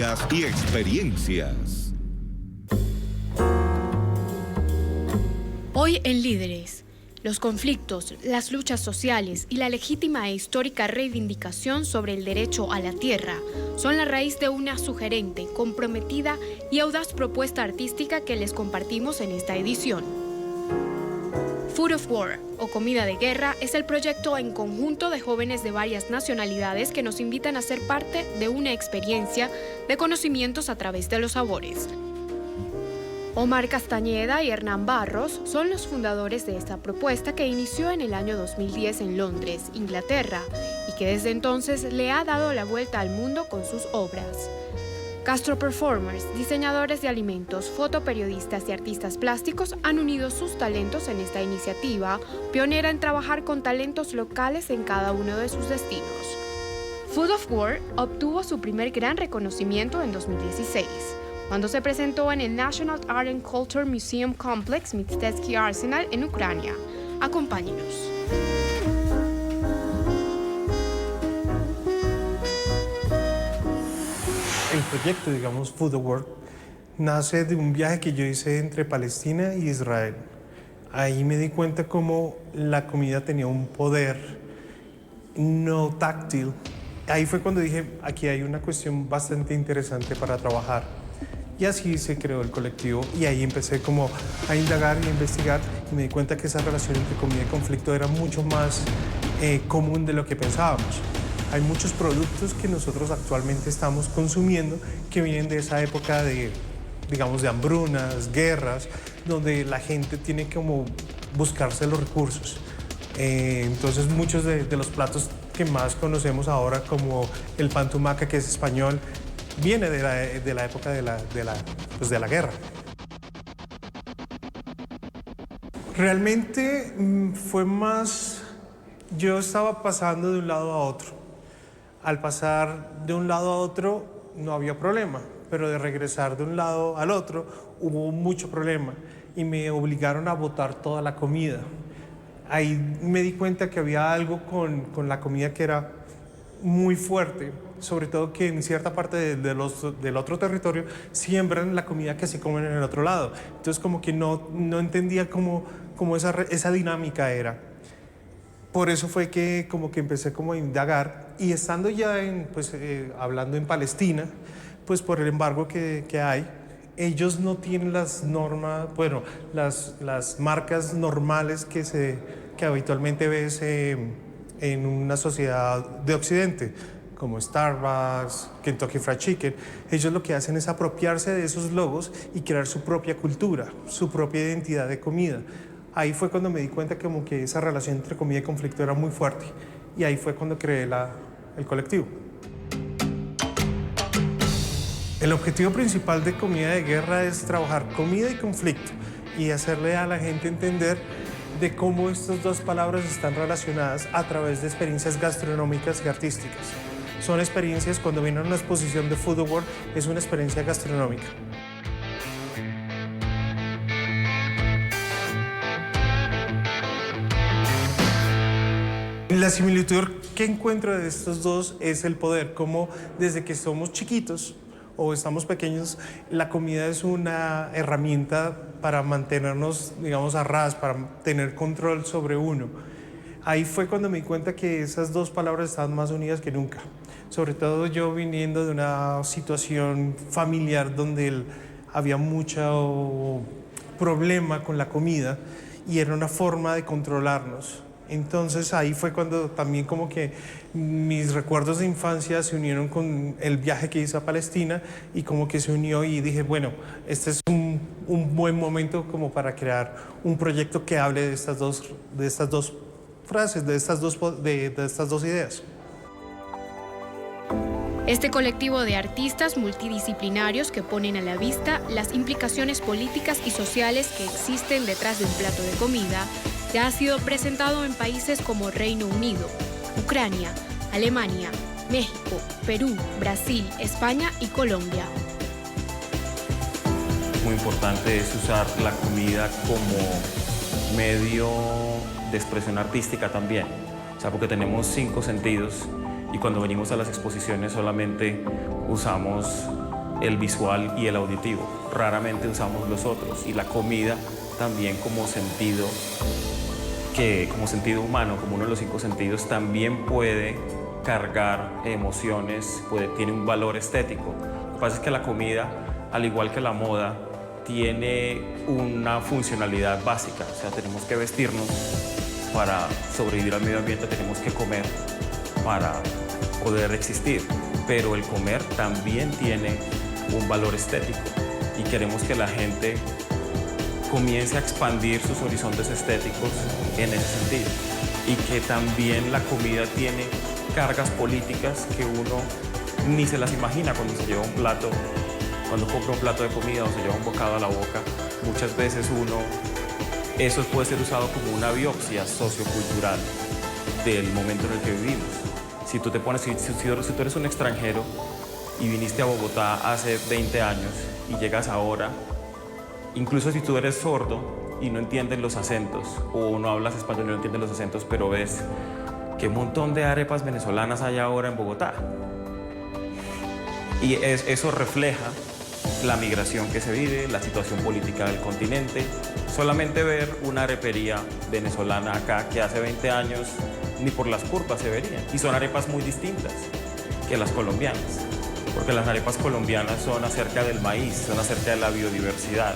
historias y experiencias. Hoy en Líderes, los conflictos, las luchas sociales y la legítima e histórica reivindicación sobre el derecho a la tierra son la raíz de una sugerente, comprometida y audaz propuesta artística que les compartimos en esta edición. Food of War, o Comida de Guerra, es el proyecto en conjunto de jóvenes de varias nacionalidades que nos invitan a ser parte de una experiencia de conocimientos a través de los sabores. Omar Castañeda y Hernán Barros son los fundadores de esta propuesta que inició en el año 2010 en Londres, Inglaterra, y que desde entonces le ha dado la vuelta al mundo con sus obras. Gastro Performers, diseñadores de alimentos, fotoperiodistas y artistas plásticos han unido sus talentos en esta iniciativa, pionera en trabajar con talentos locales en cada uno de sus destinos. Food of War obtuvo su primer gran reconocimiento en 2016, cuando se presentó en el National Art and Culture Museum Complex Mistetsky Arsenal en Ucrania. Acompáñenos. El proyecto, digamos, Food of War, nace de un viaje que yo hice entre Palestina y Israel. Ahí me di cuenta cómo la comida tenía un poder no táctil. Ahí fue cuando dije, aquí hay una cuestión bastante interesante para trabajar. Y así se creó el colectivo y ahí empecé como a indagar y a investigar y me di cuenta que esa relación entre comida y conflicto era mucho más común de lo que pensábamos. Hay muchos productos que nosotros actualmente estamos consumiendo que vienen de esa época de, digamos, de hambrunas, guerras, donde la gente tiene que como buscarse los recursos. Entonces muchos de los platos que más conocemos ahora, como el pan tumaca, que es español, viene de la época de la guerra. Realmente fue más, yo estaba pasando de un lado a otro. Al pasar de un lado a otro no había problema, pero de regresar de un lado al otro hubo mucho problema y me obligaron a botar toda la comida. Ahí me di cuenta que había algo con la comida que era muy fuerte, sobre todo que en cierta parte del otro territorio siembran la comida que se comen en el otro lado. Entonces como que no entendía cómo esa dinámica era. Por eso fue que como que empecé como a indagar y estando ya hablando en Palestina, pues por el embargo que hay, ellos no tienen las normas, bueno, las marcas normales que habitualmente ves en una sociedad de Occidente, como Starbucks, Kentucky Fried Chicken. Ellos lo que hacen es apropiarse de esos logos y crear su propia cultura, su propia identidad de comida. Ahí fue cuando me di cuenta como que esa relación entre comida y conflicto era muy fuerte y ahí fue cuando creé el colectivo. El objetivo principal de Comida de Guerra es trabajar comida y conflicto y hacerle a la gente entender de cómo estas dos palabras están relacionadas a través de experiencias gastronómicas y artísticas. Son experiencias, cuando viene a una exposición de Food of War, es una experiencia gastronómica. La similitud que encuentro de estos dos es el poder, como desde que somos chiquitos o estamos pequeños, la comida es una herramienta para mantenernos, digamos, a ras, para tener control sobre uno. Ahí fue cuando me di cuenta que esas dos palabras estaban más unidas que nunca. Sobre todo yo viniendo de una situación familiar donde había mucho problema con la comida y era una forma de controlarnos. Entonces ahí fue cuando también como que mis recuerdos de infancia se unieron con el viaje que hice a Palestina y como que se unió y dije, bueno, este es un buen momento como para crear un proyecto que hable de estas dos frases, de estas dos ideas. Este colectivo de artistas multidisciplinarios que ponen a la vista las implicaciones políticas y sociales que existen detrás de un plato de comida ya ha sido presentado en países como Reino Unido, Ucrania, Alemania, México, Perú, Brasil, España y Colombia. Muy importante es usar la comida como medio de expresión artística también, o sea, porque tenemos 5 sentidos y cuando venimos a las exposiciones solamente usamos el visual y el auditivo. Raramente usamos los otros, y la comida también como sentido humano, como uno de los 5 sentidos, también puede cargar emociones, tiene un valor estético. Lo que pasa es que la comida, al igual que la moda, tiene una funcionalidad básica. O sea, tenemos que vestirnos para sobrevivir al medio ambiente, tenemos que comer para poder existir, pero el comer también tiene un valor estético, y queremos que la gente comience a expandir sus horizontes estéticos en ese sentido, y que también la comida tiene cargas políticas que uno ni se las imagina cuando se lleva un plato, cuando compra un plato de comida o se lleva un bocado a la boca. Muchas veces eso puede ser usado como una biopsia sociocultural del momento en el que vivimos. Si tú eres un extranjero y viniste a Bogotá hace 20 años y llegas ahora, incluso si tú eres sordo y no entiendes los acentos, o no hablas español y no entiendes los acentos, pero ves qué montón de arepas venezolanas hay ahora en Bogotá. Y eso refleja la migración que se vive, la situación política del continente. Solamente ver una arepería venezolana acá que hace 20 años ni por las curvas se verían. Y son arepas muy distintas que las colombianas, porque las arepas colombianas son acerca del maíz, son acerca de la biodiversidad.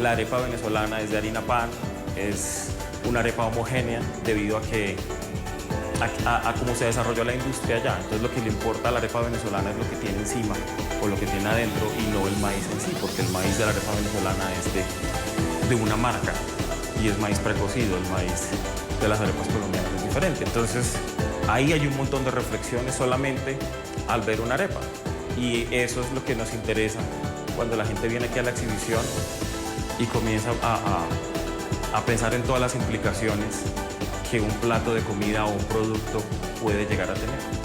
La arepa venezolana es de harina pan, es una arepa homogénea debido a cómo se desarrolló la industria allá. Entonces lo que le importa a la arepa venezolana es lo que tiene encima o lo que tiene adentro, y no el maíz en sí, porque el maíz de la arepa venezolana es de una marca y es maíz precocido. El maíz de las arepas colombianas es diferente. Entonces ahí hay un montón de reflexiones solamente al ver una arepa, y eso es lo que nos interesa cuando la gente viene aquí a la exhibición y comienza a pensar en todas las implicaciones que un plato de comida o un producto puede llegar a tener.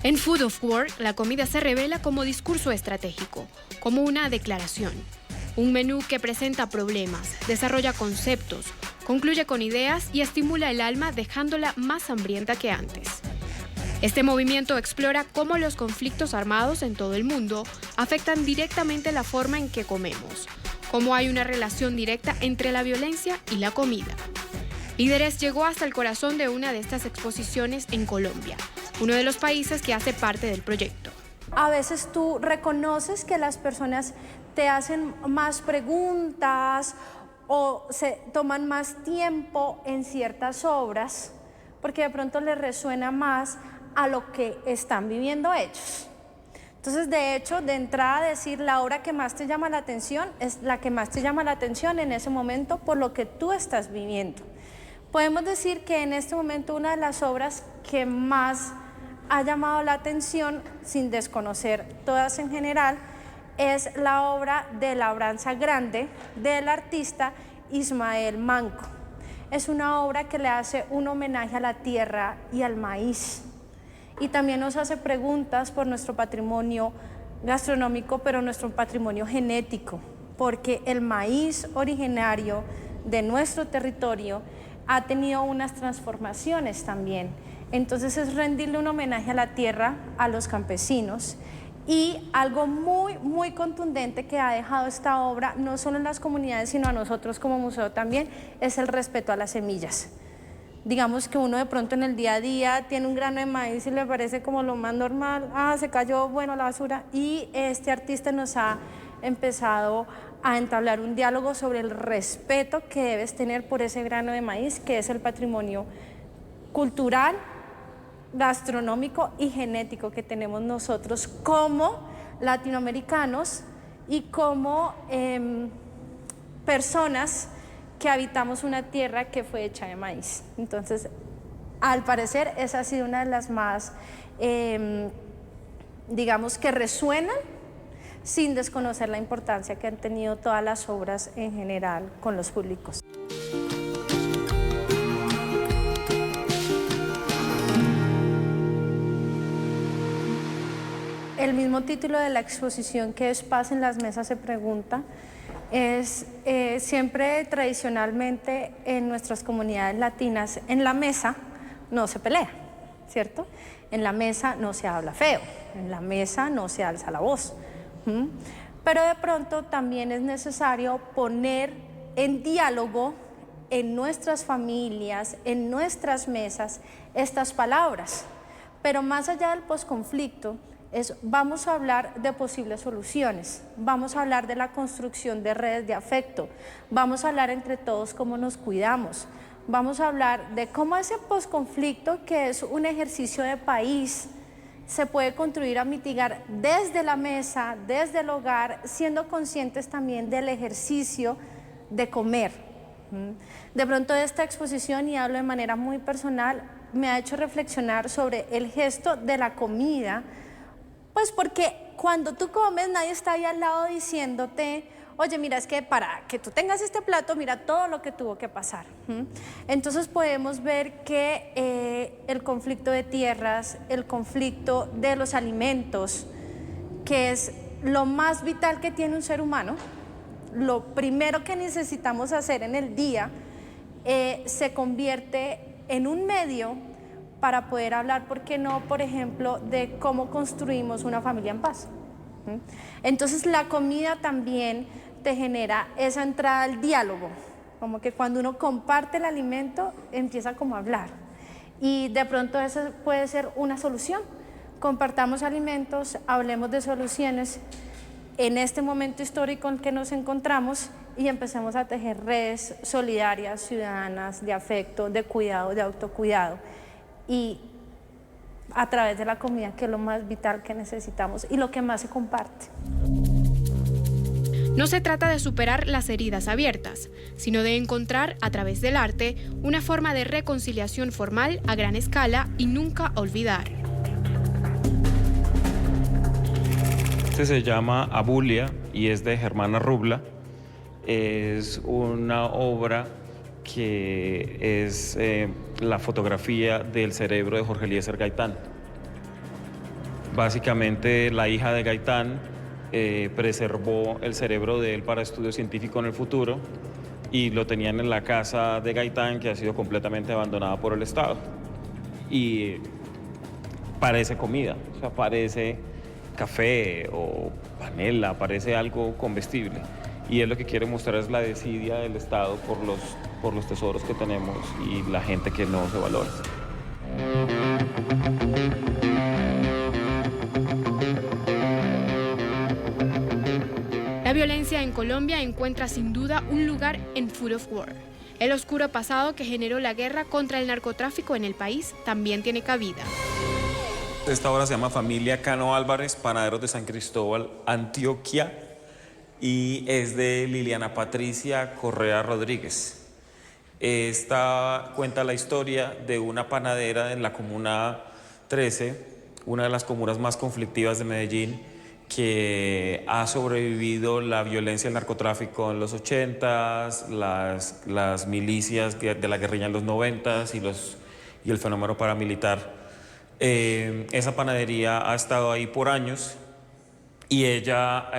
En Food of War, la comida se revela como discurso estratégico, como una declaración. Un menú que presenta problemas, desarrolla conceptos, concluye con ideas y estimula el alma dejándola más hambrienta que antes. Este movimiento explora cómo los conflictos armados en todo el mundo afectan directamente la forma en que comemos, cómo hay una relación directa entre la violencia y la comida. Líderes llegó hasta el corazón de una de estas exposiciones en Colombia, uno de los países que hace parte del proyecto. A veces tú reconoces que las personas te hacen más preguntas o se toman más tiempo en ciertas obras porque de pronto les resuena más a lo que están viviendo ellos. Entonces, de hecho, de entrada decir la obra que más te llama la atención es la que más te llama la atención en ese momento por lo que tú estás viviendo. Podemos decir que en este momento una de las obras que más ha llamado la atención, sin desconocer todas en general, es la obra de Labranza Grande del artista Ismael Manco. Es una obra que le hace un homenaje a la tierra y al maíz, y también nos hace preguntas por nuestro patrimonio gastronómico, pero nuestro patrimonio genético, porque el maíz originario de nuestro territorio ha tenido unas transformaciones también. Entonces es rendirle un homenaje a la tierra, a los campesinos, y algo muy, muy contundente que ha dejado esta obra, no solo en las comunidades, sino a nosotros como museo también, es el respeto a las semillas. Digamos que uno de pronto en el día a día tiene un grano de maíz y le parece como lo más normal, se cayó, bueno, la basura, y este artista nos ha empezado a entablar un diálogo sobre el respeto que debes tener por ese grano de maíz, que es el patrimonio cultural, gastronómico y genético que tenemos nosotros como latinoamericanos y como personas que habitamos una tierra que fue hecha de maíz. Entonces, al parecer, esa ha sido una de las más, digamos, que resuenan sin desconocer la importancia que han tenido todas las obras en general con los públicos. el mismo título de la exposición, que es Paz en las mesas, se pregunta, es siempre tradicionalmente en nuestras comunidades latinas, en la mesa no se pelea, ¿cierto? En la mesa no se habla feo, en la mesa no se alza la voz. Pero de pronto también es necesario poner en diálogo en nuestras familias, en nuestras mesas, estas palabras. Pero más allá del posconflicto, vamos a hablar de posibles soluciones, vamos a hablar de la construcción de redes de afecto, vamos a hablar entre todos cómo nos cuidamos, vamos a hablar de cómo ese posconflicto, que es un ejercicio de país, se puede contribuir a mitigar desde la mesa, desde el hogar, siendo conscientes también del ejercicio de comer. De pronto esta exposición, y hablo de manera muy personal, me ha hecho reflexionar sobre el gesto de la comida, pues porque cuando tú comes nadie está ahí al lado diciéndote, oye, mira, es que para que tú tengas este plato, mira todo lo que tuvo que pasar. Entonces podemos ver que el conflicto de tierras, el conflicto de los alimentos, que es lo más vital que tiene un ser humano, lo primero que necesitamos hacer en el día, se convierte en un medio para poder hablar, ¿por qué no?, por ejemplo, de cómo construimos una familia en paz. Entonces la comida también te genera esa entrada al diálogo, como que cuando uno comparte el alimento empieza como a hablar, y de pronto esa puede ser una solución. Compartamos alimentos, hablemos de soluciones en este momento histórico en que nos encontramos y empecemos a tejer redes solidarias, ciudadanas, de afecto, de cuidado, de autocuidado, y a través de la comida, que es lo más vital que necesitamos y lo que más se comparte. No se trata de superar las heridas abiertas, sino de encontrar a través del arte una forma de reconciliación formal a gran escala y nunca olvidar. Este se llama Abulia y es de Germana Rubla. Es una obra que es la fotografía del cerebro de Jorge Eliezer Gaitán. Básicamente, la hija de Gaitán preservó el cerebro de él para estudio científico en el futuro y lo tenían en la casa de Gaitán, que ha sido completamente abandonada por el Estado. Y parece comida, o sea, parece café o panela, parece algo comestible. Y él lo que quiere mostrar es la desidia del Estado por los tesoros que tenemos y la gente que no se valora. La violencia en Colombia encuentra sin duda un lugar en Food of War. El oscuro pasado que generó la guerra contra el narcotráfico en el país también tiene cabida. Esta obra se llama Familia Cano Álvarez, Panaderos de San Cristóbal, Antioquia, y es de Liliana Patricia Correa Rodríguez. Esta cuenta la historia de una panadera en la Comuna 13, una de las comunas más conflictivas de Medellín, que ha sobrevivido la violencia del narcotráfico en los 80s, las milicias de la guerrilla en los 90s y el fenómeno paramilitar. Esa panadería ha estado ahí por años y ella,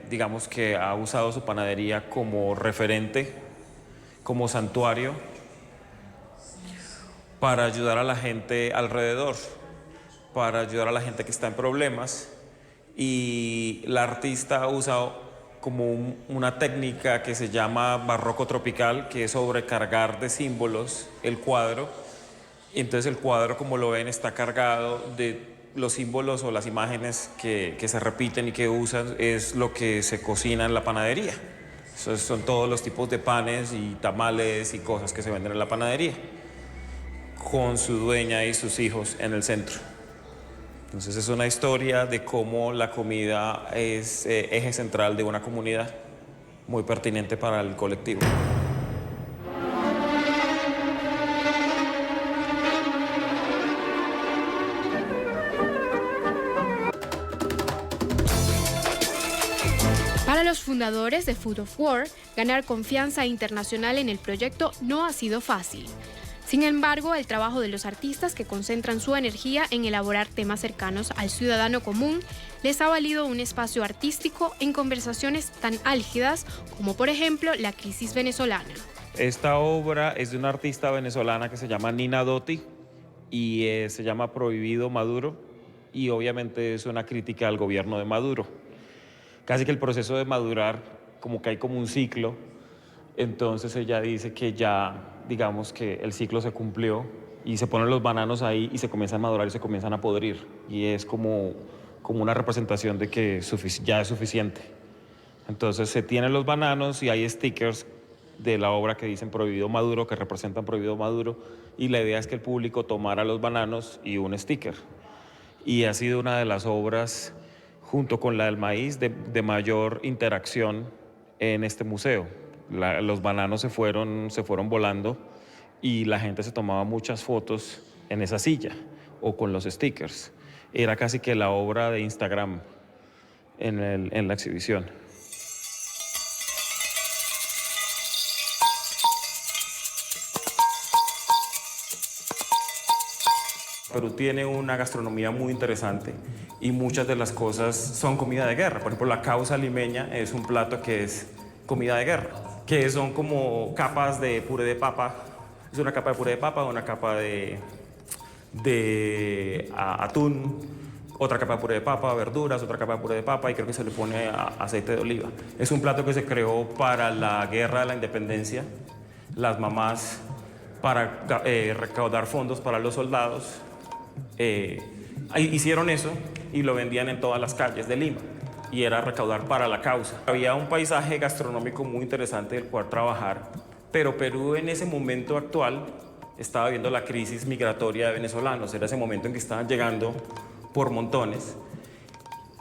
digamos que ha usado su panadería como referente, como santuario, para ayudar a la gente alrededor, para ayudar a la gente que está en problemas. Y la artista ha usado como una técnica que se llama barroco tropical, que es sobrecargar de símbolos el cuadro. Y entonces el cuadro, como lo ven, está cargado de los símbolos o las imágenes que se repiten y que usan, es lo que se cocina en la panadería. Esos son todos los tipos de panes y tamales y cosas que se venden en la panadería, con su dueña y sus hijos en el centro. Entonces es una historia de cómo la comida es eje central de una comunidad, muy pertinente para el colectivo. Para los fundadores de Food of War, ganar confianza internacional en el proyecto no ha sido fácil. Sin embargo, el trabajo de los artistas que concentran su energía en elaborar temas cercanos al ciudadano común les ha valido un espacio artístico en conversaciones tan álgidas como, por ejemplo, la crisis venezolana. Esta obra es de una artista venezolana que se llama Nina Dotti y se llama Prohibido Maduro, y obviamente es una crítica al gobierno de Maduro. Casi que el proceso de madurar, como que hay como un ciclo, entonces ella dice que ya, digamos que el ciclo se cumplió y se ponen los bananos ahí y se comienzan a madurar y se comienzan a podrir, y es como una representación de que ya es suficiente. Entonces se tienen los bananos y hay stickers de la obra que dicen Prohibido Maduro, que representan Prohibido Maduro, y la idea es que el público tomara los bananos y un sticker. Y ha sido una de las obras, junto con la del maíz, de mayor interacción en este museo. Los bananos se fueron volando y la gente se tomaba muchas fotos en esa silla o con los stickers. Era casi que la obra de Instagram en la exhibición. Perú tiene una gastronomía muy interesante y muchas de las cosas son comida de guerra. Por ejemplo, la causa limeña es un plato que es comida de guerra, que son como capas de puré de papa. Es una capa de puré de papa, una capa de atún, otra capa de puré de papa, verduras, otra capa de puré de papa, y creo que se le pone aceite de oliva. Es un plato que se creó para la guerra de la independencia. Las mamás, para recaudar fondos para los soldados, hicieron eso y lo vendían en todas las calles de Lima, y era recaudar para la causa. Había un paisaje gastronómico muy interesante del cual trabajar, pero Perú en ese momento actual estaba viendo la crisis migratoria de venezolanos. Era ese momento en que estaban llegando por montones,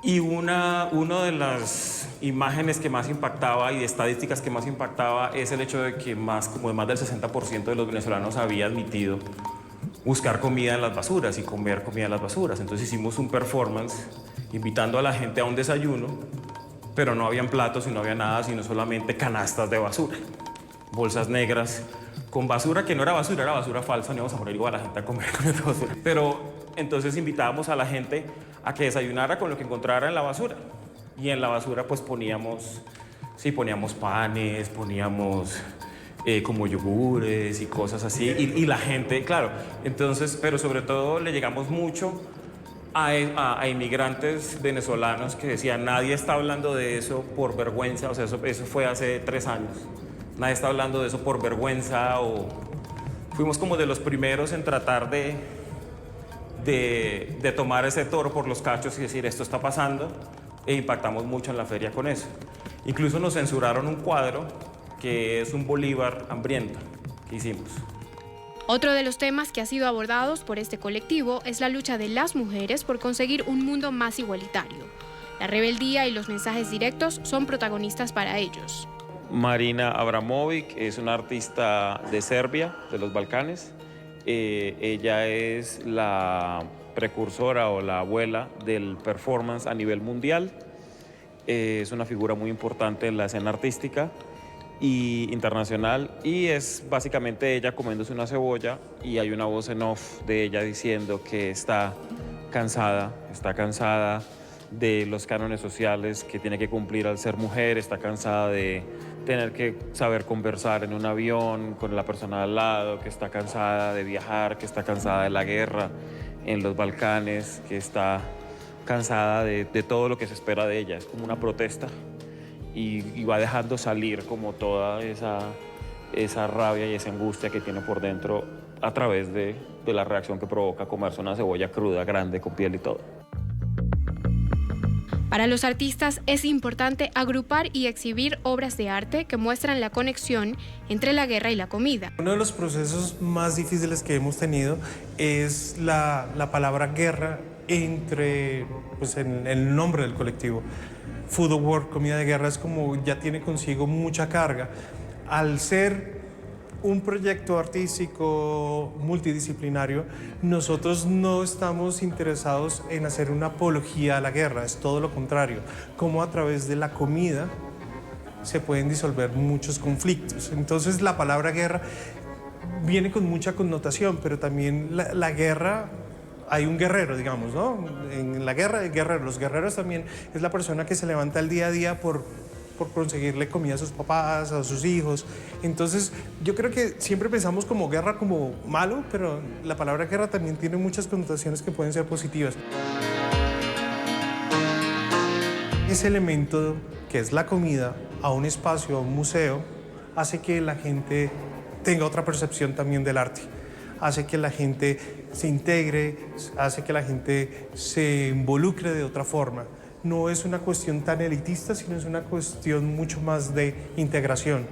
y una de las imágenes que más impactaba y de estadísticas que más impactaba es el hecho de que más del 60% de los venezolanos había admitido buscar comida en las basuras y comer comida en las basuras. Entonces hicimos un performance invitando a la gente a un desayuno, pero no habían platos y no había nada, sino solamente canastas de basura, bolsas negras con basura que no era basura falsa. No íbamos a poner igual a la gente a comer con esta basura. Pero entonces invitábamos a la gente a que desayunara con lo que encontrara en la basura, y en la basura pues poníamos panes, poníamos como yogures y cosas así, y la gente, claro, entonces, pero sobre todo le llegamos mucho a inmigrantes venezolanos que decían: nadie está hablando de eso por vergüenza. O sea, eso fue hace 3 años. Nadie está hablando de eso por vergüenza. O fuimos como de los primeros en tratar de tomar ese toro por los cachos y decir: esto está pasando, e impactamos mucho en la feria con eso. Incluso nos censuraron un cuadro que es un Bolívar hambriento que hicimos. Otro de los temas que ha sido abordados por este colectivo es la lucha de las mujeres por conseguir un mundo más igualitario. La rebeldía y los mensajes directos son protagonistas para ellos. Marina Abramovic es una artista de Serbia, de los Balcanes. Ella es la precursora o la abuela del performance a nivel mundial. Es una figura muy importante en la escena artística y internacional, y es básicamente ella comiéndose una cebolla, y hay una voz en off de ella diciendo que está cansada de los cánones sociales que tiene que cumplir al ser mujer, está cansada de tener que saber conversar en un avión con la persona al lado, que está cansada de viajar, que está cansada de la guerra en los Balcanes, que está cansada de todo lo que se espera de ella. Es como una protesta, y va dejando salir como toda esa rabia y esa angustia que tiene por dentro a través de la reacción que provoca comerse una cebolla cruda, grande, con piel y todo. Para los artistas es importante agrupar y exhibir obras de arte que muestran la conexión entre la guerra y la comida. Uno de los procesos más difíciles que hemos tenido es la palabra guerra en el nombre del colectivo. Food of War, comida de guerra, es como ya tiene consigo mucha carga. Al ser un proyecto artístico multidisciplinario, nosotros no estamos interesados en hacer una apología a la guerra, es todo lo contrario, como a través de la comida se pueden disolver muchos conflictos. Entonces la palabra guerra viene con mucha connotación, pero también la guerra, hay un guerrero, digamos, ¿no? En la guerra hay guerreros. Los guerreros también es la persona que se levanta el día a día por conseguirle comida a sus papás, a sus hijos. Entonces, yo creo que siempre pensamos como guerra como malo, pero la palabra guerra también tiene muchas connotaciones que pueden ser positivas. Ese elemento que es la comida a un espacio, a un museo, hace que la gente tenga otra percepción también del arte. Hace que la gente se integre, hace que la gente se involucre de otra forma. No es una cuestión tan elitista, sino es una cuestión mucho más de integración.